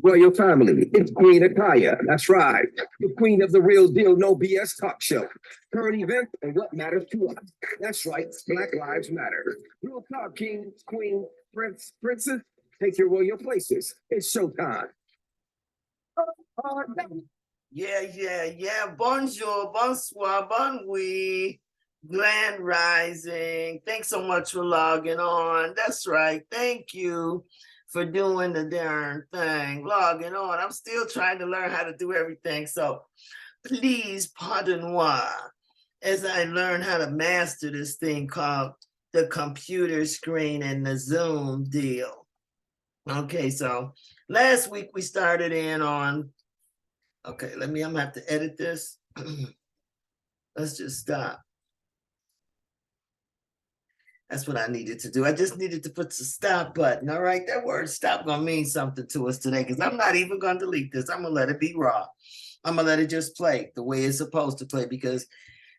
Royal family, it's Queen Akaiha. That's right. The queen of the real deal, no BS talk show. Current event and what matters to us. That's right. Black Lives Matter. Real talk, kings, queen, princess. Take your royal places. It's showtime. Yeah. Bonjour, bonsoir, bon nuit, grand rising. Thanks so much for logging on. That's right. Thank you for doing the darn thing, logging on. I'm still trying to learn how to do everything. So please pardon moi as I learn how to master this thing called the computer screen and the Zoom deal. Okay, so last week we started in on, okay, I'm gonna have to edit this. Let's just stop. That's what I needed to do. I just needed to put the stop button. All right, that word stop gonna mean something to us today because I'm not even gonna delete this. I'm gonna let it be raw. I'm gonna let it just play the way it's supposed to play because,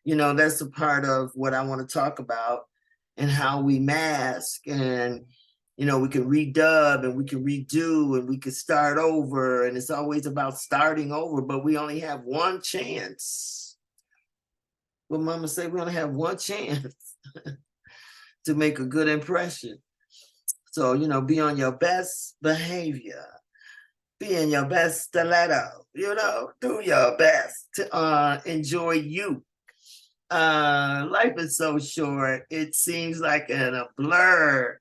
that's a part of what I want to talk about and how we mask and, we can redub and we can redo and we can start over. And it's always about starting over, but we only have one chance. Well, mama say we only have one chance to make a good impression. So, be on your best behavior, be in your best stiletto, do your best to enjoy you. Life is so short. It seems like a blur.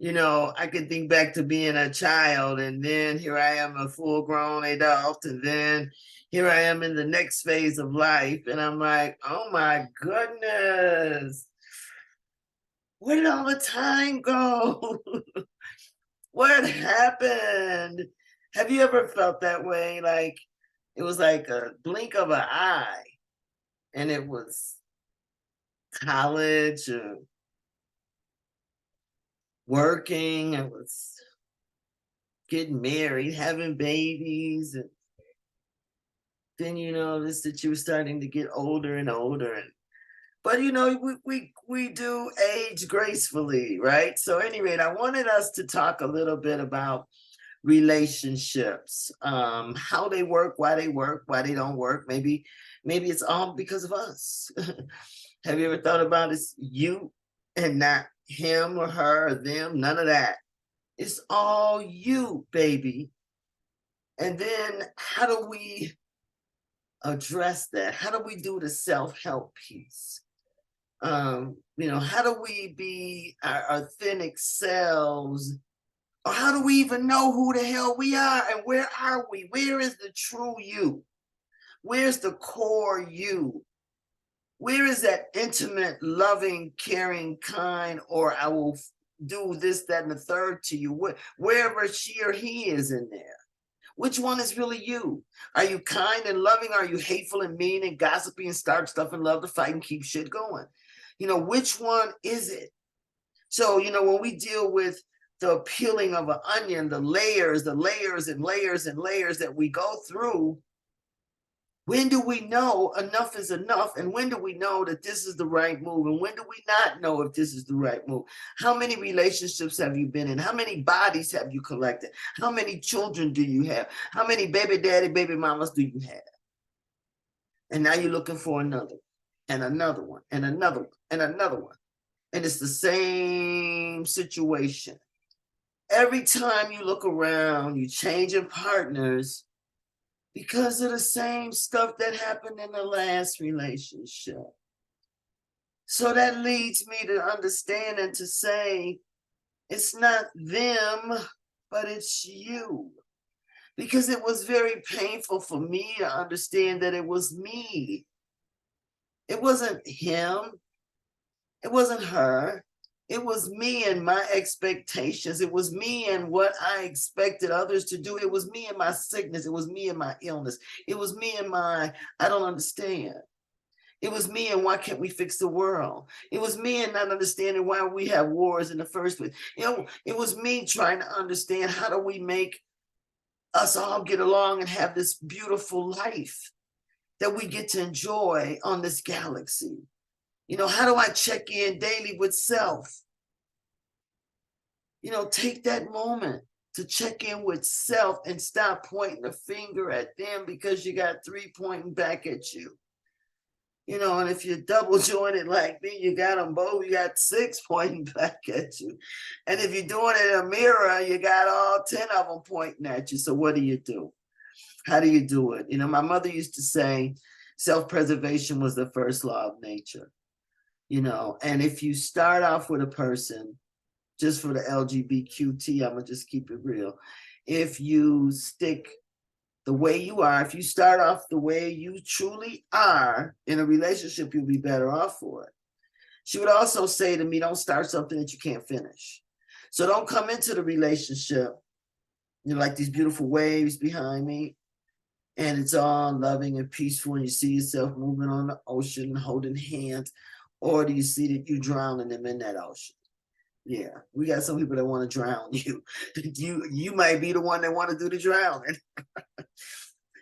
I can think back to being a child, and then here I am, a full-grown adult, and then here I am in the next phase of life, and I'm like, oh my goodness, where did all the time go? What happened? Have you ever felt that way? Like it was like a blink of an eye, and it was college or working, it was getting married, having babies, and then you notice that you were starting to get older and older, but we do age gracefully, right? So anyway, I wanted us to talk a little bit about relationships, how they work, why they don't work. Maybe it's all because of us. Have you ever thought about it's you and not him or her or them? None of that. It's all you, baby. And then how do we address that? How do we do the self-help piece? How do we be our authentic selves? Or how do we even know who the hell we are and where are we? Where is the true you? Where's the core you? Where is that intimate, loving, caring, kind, or I will do this, that, and the third to you? Wherever she or he is in there. Which one is really you? Are you kind and loving? Are you hateful and mean and gossipy and start stuff and love to fight and keep shit going? Which one is it? So, when we deal with the peeling of an onion, the layers and layers and layers that we go through, when do we know enough is enough? And when do we know that this is the right move? And when do we not know if this is the right move? How many relationships have you been in? How many bodies have you collected? How many children do you have? How many baby daddy, baby mamas do you have? And now you're looking for another, and another one, and another one, and another one. And it's the same situation. Every time you look around, you're changing partners because of the same stuff that happened in the last relationship. So that leads me to understand and to say, it's not them, but it's you. Because it was very painful for me to understand that it was me. It wasn't him. It wasn't her. It was me and my expectations. It was me and what I expected others to do. It was me and my sickness. It was me and my illness. It was me and my, I don't understand. It was me and why can't we fix the world? It was me and not understanding why we have wars in the first place. It was me trying to understand how do we make us all get along and have this beautiful life that we get to enjoy on this galaxy. How do I check in daily with self? Take that moment to check in with self and stop pointing the finger at them because you got three pointing back at you. And if you're double jointed like me, you got them both, you got six pointing back at you. And if you're doing it in a mirror, you got all 10 of them pointing at you. So what do you do? How do you do it? My mother used to say self-preservation was the first law of nature. And if you start off with a person, just for the LGBTQT, I'm gonna just keep it real. If you stick the way you are, if you start off the way you truly are in a relationship, you'll be better off for it. She would also say to me, don't start something that you can't finish. So don't come into the relationship, like these beautiful waves behind me, and it's all loving and peaceful, and you see yourself moving on the ocean and holding hands, or do you see that you're drowning them in that ocean? Yeah, we got some people that want to drown you. You might be the one that want to do the drowning.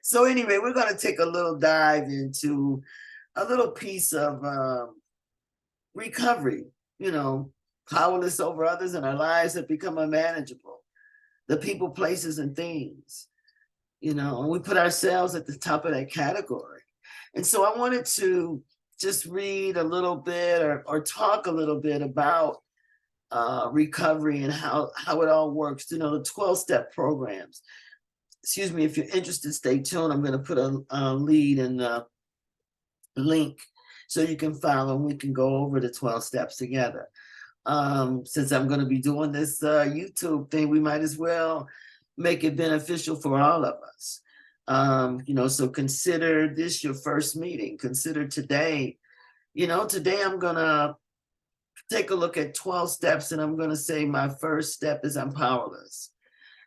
So anyway, we're going to take a little dive into a little piece of recovery. Powerless over others, and our lives have become unmanageable. The people, places, and things. And we put ourselves at the top of that category. And so I wanted to just read a little bit or talk a little bit about recovery and how it all works. The 12-step programs. Excuse me, if you're interested, stay tuned. I'm going to put a lead in the link so you can follow and we can go over the 12 steps together. Since I'm going to be doing this YouTube thing, we might as well make it beneficial for all of us. So consider this your first meeting. Consider today, today I'm going to take a look at 12 steps, and I'm going to say my first step is I'm powerless.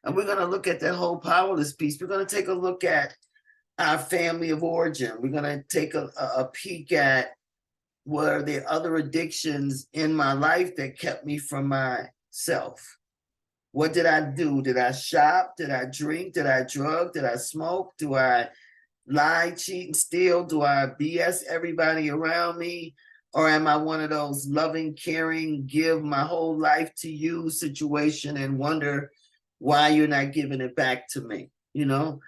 And we're going to look at that whole powerless piece. We're going to take a look at our family of origin. We're going to take a peek at were there other addictions in my life that kept me from myself. What did I do? Did I shop? Did I drink? Did I drug? Did I smoke? Do I lie, cheat, and steal? Do I BS everybody around me? Or am I one of those loving, caring, give my whole life to you situation and wonder why you're not giving it back to me? Did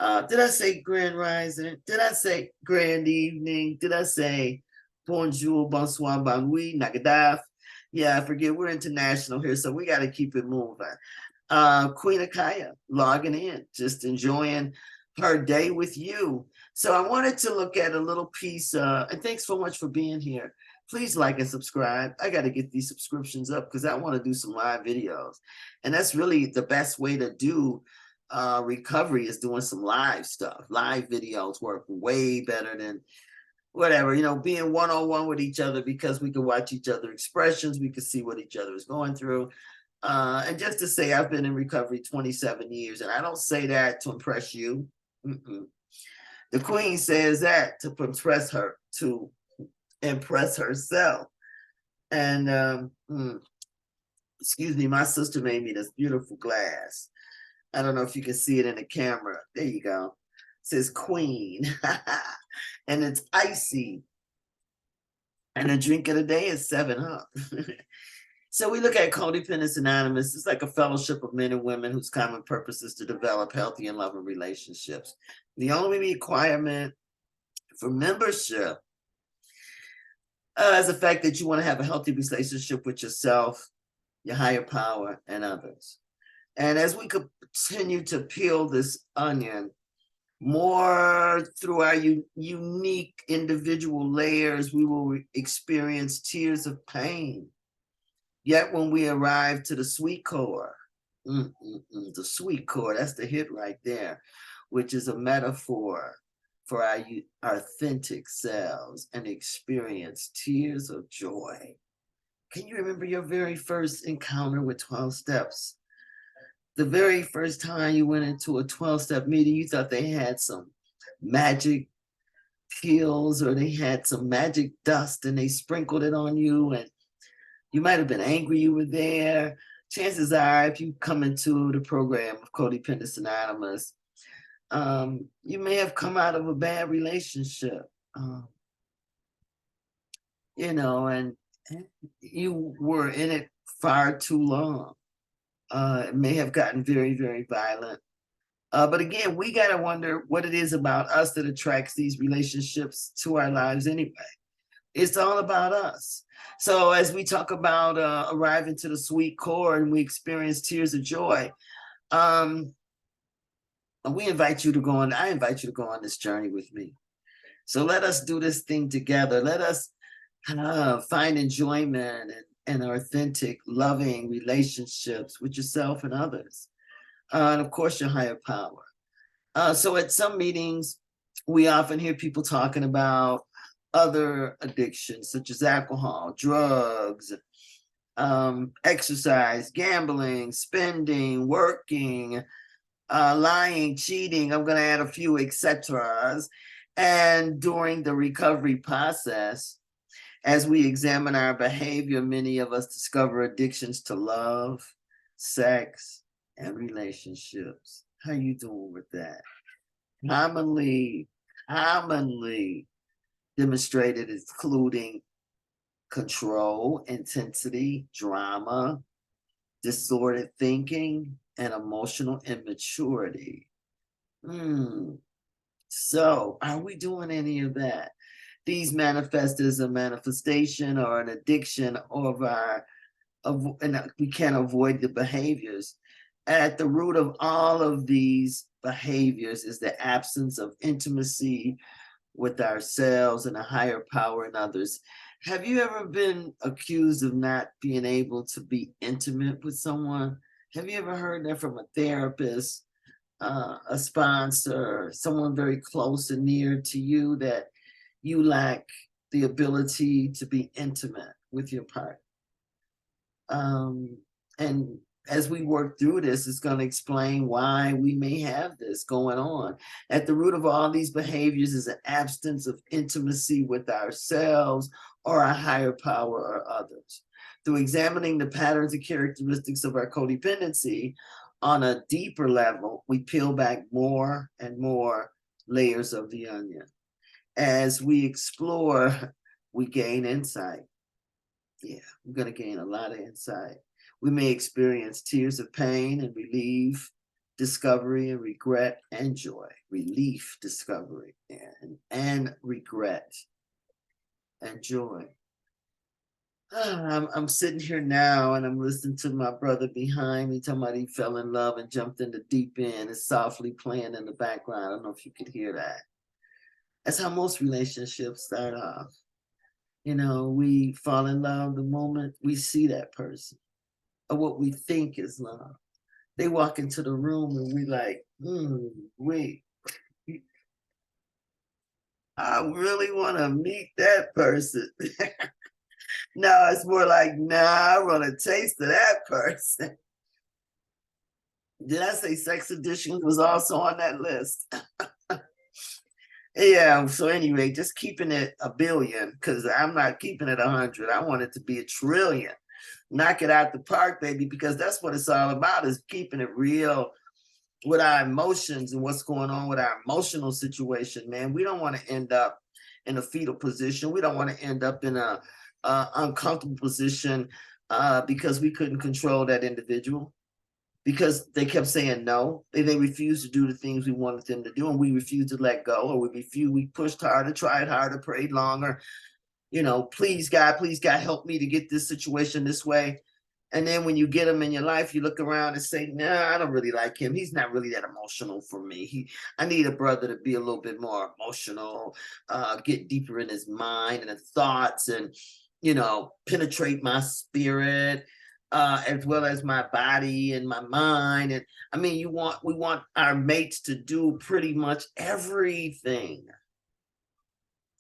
I say grand rising? Did I say grand evening? Did I say bonjour, bonsoir, bon nuit, nagadaf? Yeah, I forget. We're international here, so we got to keep it moving. Queen Akaiha logging in, just enjoying her day with you. So I wanted to look at a little piece, and thanks so much for being here. Please like and subscribe. I got to get these subscriptions up because I want to do some live videos. And that's really the best way to do recovery is doing some live stuff. Live videos work way better than whatever, being one-on-one with each other because we can watch each other expressions. We can see what each other is going through. And just to say, I've been in recovery 27 years, and I don't say that to impress you. The queen says that to impress herself. And excuse me, my sister made me this beautiful glass. I don't know if you can see it in the camera. There you go. It says queen. And it's icy. And the drink of the day is 7-Up. So we look at Codependence Anonymous. It's like a fellowship of men and women whose common purpose is to develop healthy and loving relationships. The only requirement for membership is the fact that you want to have a healthy relationship with yourself, your higher power, and others. And as we continue to peel this onion more through our unique individual layers, we will experience tears of pain. Yet when we arrive to the sweet core, the sweet core, that's the hit right there, which is a metaphor for our authentic selves and experience tears of joy. Can you remember your very first encounter with 12 steps? The very first time you went into a 12-step meeting, you thought they had some magic pills or they had some magic dust and they sprinkled it on you, and you might have been angry you were there. Chances are, if you come into the program of Codependence Anonymous, you may have come out of a bad relationship, and you were in it far too long. It may have gotten very, very violent. But again, we got to wonder what it is about us that attracts these relationships to our lives anyway. It's all about us. So as we talk about arriving to the sweet core and we experience tears of joy, um, we invite you to go on. I invite you to go on this journey with me. So let us do this thing together. Let us find enjoyment and authentic, loving relationships with yourself and others, and of course your higher power. So at some meetings, we often hear people talking about other addictions such as alcohol, drugs, exercise, gambling, spending, working, lying, cheating. I'm going to add a few etceteras. And during the recovery process, as we examine our behavior, many of us discover addictions to love, sex, and relationships. How you doing with that? Commonly demonstrated including control, intensity, drama, disordered thinking, and emotional immaturity. So, are we doing any of that? These manifest as a manifestation or an addiction of and we can't avoid the behaviors. At the root of all of these behaviors is the absence of intimacy with ourselves and a higher power in others. Have you ever been accused of not being able to be intimate with someone? Have you ever heard that from a therapist, a sponsor, someone very close and near to you, that you lack the ability to be intimate with your partner? And as we work through this, it's going to explain why we may have this going on. At the root of all these behaviors is an absence of intimacy with ourselves or our higher power or others. Through examining the patterns and characteristics of our codependency on a deeper level, we peel back more and more layers of the onion. As we explore, we gain insight. Yeah, we're going to gain a lot of insight. We may experience tears of pain and relief, discovery and regret and joy. Relief, discovery, and regret and joy. I'm sitting here now and I'm listening to my brother behind me talking about he fell in love and jumped in the deep end. It's softly playing in the background. I don't know if you could hear that. That's how most relationships start off. You know, we fall in love the moment we see that person or what we think is love. They walk into the room and we like, wait, I really want to meet that person. No, it's more like, nah, I want a taste of that person. Did I say sex addiction was also on that list? Yeah, so anyway, just keeping it a billion because I'm not keeping it 100. I want it to be a trillion. Knock it out the park, baby, because that's what it's all about, is keeping it real with our emotions and what's going on with our emotional situation, man. We don't want to end up in a fetal position. We don't want to end up in a uncomfortable position because we couldn't control that individual, because they kept saying no. They refused to do the things we wanted them to do, and we refused to let go, or we pushed harder, tried harder, prayed longer. You know, please God, help me to get this situation this way. And then when you get him in your life, you look around and say, nah, I don't really like him. He's not really that emotional for me. I need a brother to be a little bit more emotional, get deeper in his mind and his thoughts, and, you know, penetrate my spirit, as well as my body and my mind. And I mean, we want our mates to do pretty much everything.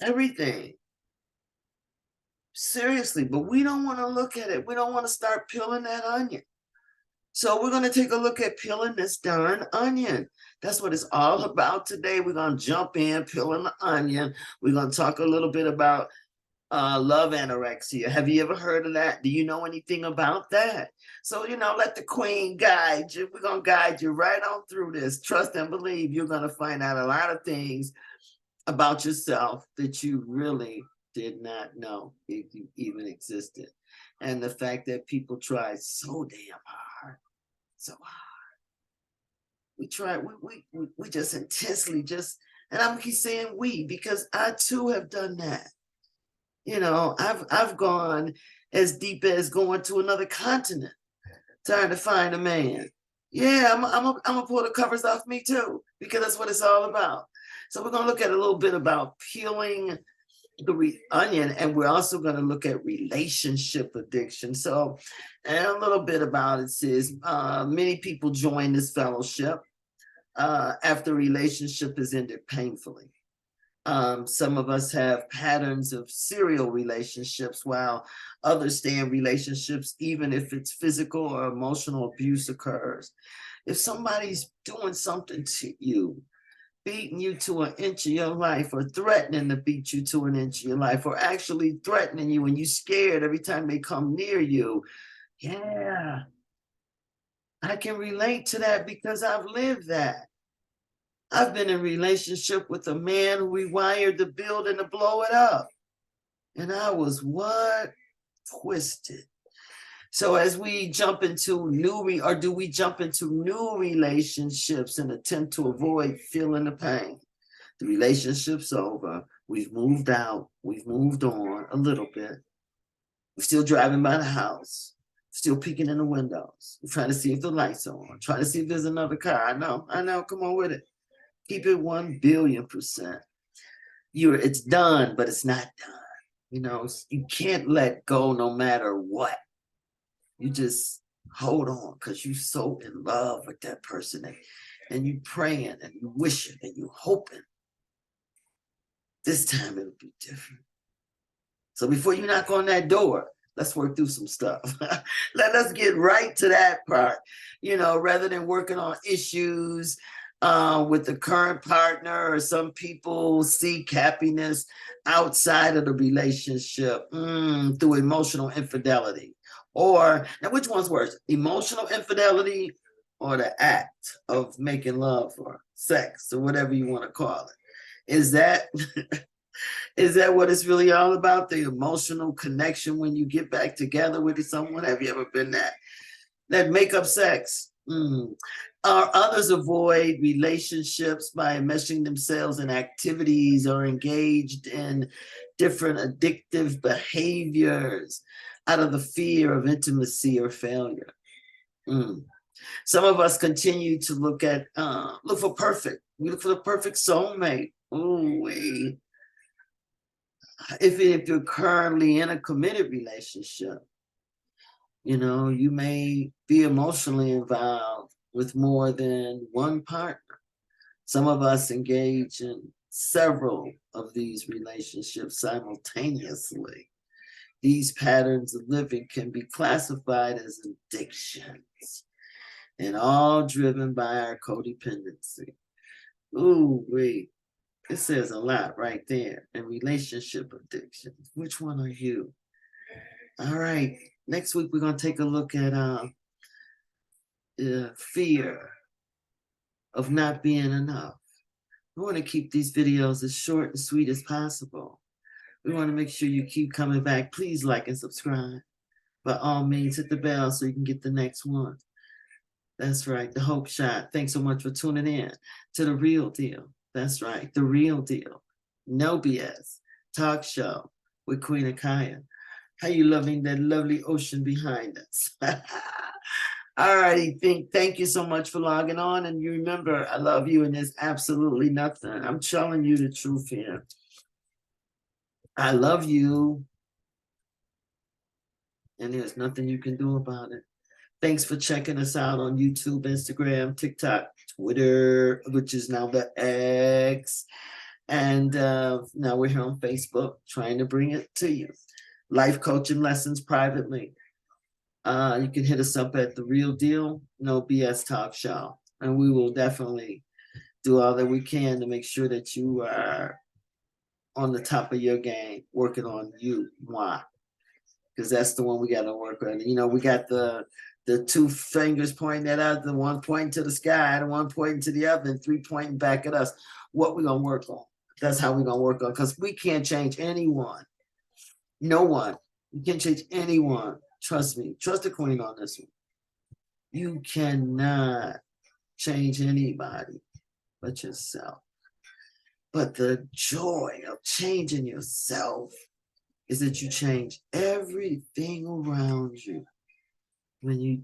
Everything. Seriously, but we don't want to look at it. We don't want to start peeling that onion. So we're going to take a look at peeling this darn onion. That's what it's all about today. We're going to jump in, peeling the onion. We're going to talk a little bit about love anorexia. Have you ever heard of that? Do you know anything about that? So, you know, let the queen guide you. We're going to guide you right on through this. Trust and believe you're going to find out a lot of things about yourself that you really did not know if you even existed. And the fact that people try so damn hard so we try, we just intensely just, and I'm keep saying we because I too have done that. You know, I've gone as deep as going to another continent trying to find a man. Yeah, I'm gonna pull the covers off me too, because that's what it's all about. So we're gonna look at a little bit about peeling the onion, and we're also going to look at relationship addiction. So, and a little bit about it says many people join this fellowship after a relationship is ended painfully. Some of us have patterns of serial relationships, while others stay in relationships even if it's physical or emotional abuse occurs. If somebody's doing something to you, beating you to an inch of your life, or threatening to beat you to an inch of your life, or actually threatening you and you scared every time they come near you, yeah, I can relate to that because I've lived that. I've been in a relationship with a man who rewired the building to blow it up. And I was what? Twisted. So as we jump into or do we jump into new relationships and attempt to avoid feeling the pain? The relationship's over. We've moved out. We've moved on a little bit. We're still driving by the house, still peeking in the windows. We're trying to see if the lights are on, trying to see if there's another car. I know. Come on with it. Keep it 1,000,000,000%. It's done, but it's not done. You know, you can't let go no matter what. You just hold on because you're so in love with that person, and you praying and you wishing and you hoping this time it'll be different. So before you knock on that door, let's work through some stuff. Let us get right to that part, rather than working on issues with the current partner, or some people seek happiness outside of the relationship through emotional infidelity. Or, now which one's worse, emotional infidelity or the act of making love or sex or whatever you want to call it? Is that is that what it's really all about? The emotional connection when you get back together with someone? Have you ever been that makeup sex? Others avoid relationships by enmeshing themselves in activities or engaged in different addictive behaviors out of the fear of intimacy or failure. Some of us continue to look for perfect. We look for the perfect soulmate. If you're currently in a committed relationship, you may be emotionally involved with more than one partner. Some of us engage in several of these relationships simultaneously. These patterns of living can be classified as addictions, and all driven by our codependency. It says a lot right there. And relationship addictions. Which one are you? All right. Next week, we're going to take a look at fear of not being enough. We want to keep these videos as short and sweet as possible. We want to make sure you keep coming back. Please like and subscribe. By all means, hit the bell so you can get the next one. That's right, the Hope Shot. Thanks so much for tuning in to The Real Deal. That's right, The Real Deal. No BS. Talk show with Queen Akaiha. How you loving that lovely ocean behind us? All righty, thank you so much for logging on. And you remember, I love you, and there's absolutely nothing. I'm telling you the truth here. I love you, and there's nothing you can do about it. Thanks for checking us out on YouTube, Instagram, TikTok, Twitter, which is now the X. And now we're here on Facebook trying to bring it to you. Life coaching lessons privately. You can hit us up at The Real Deal, No BS Talk Show. And we will definitely do all that we can to make sure that you are on the top of your game, working on you. Why? Because that's the one we got to work on. We got the two fingers pointing at us, the one pointing to the sky, the one pointing to the other, and 3 pointing back at us. What we gonna work on? That's how we gonna work on, because we can't change anyone. No one. We can't change anyone. Trust me. Trust the queen on this one. You cannot change anybody but yourself. But the joy of changing yourself is that you change everything around you when you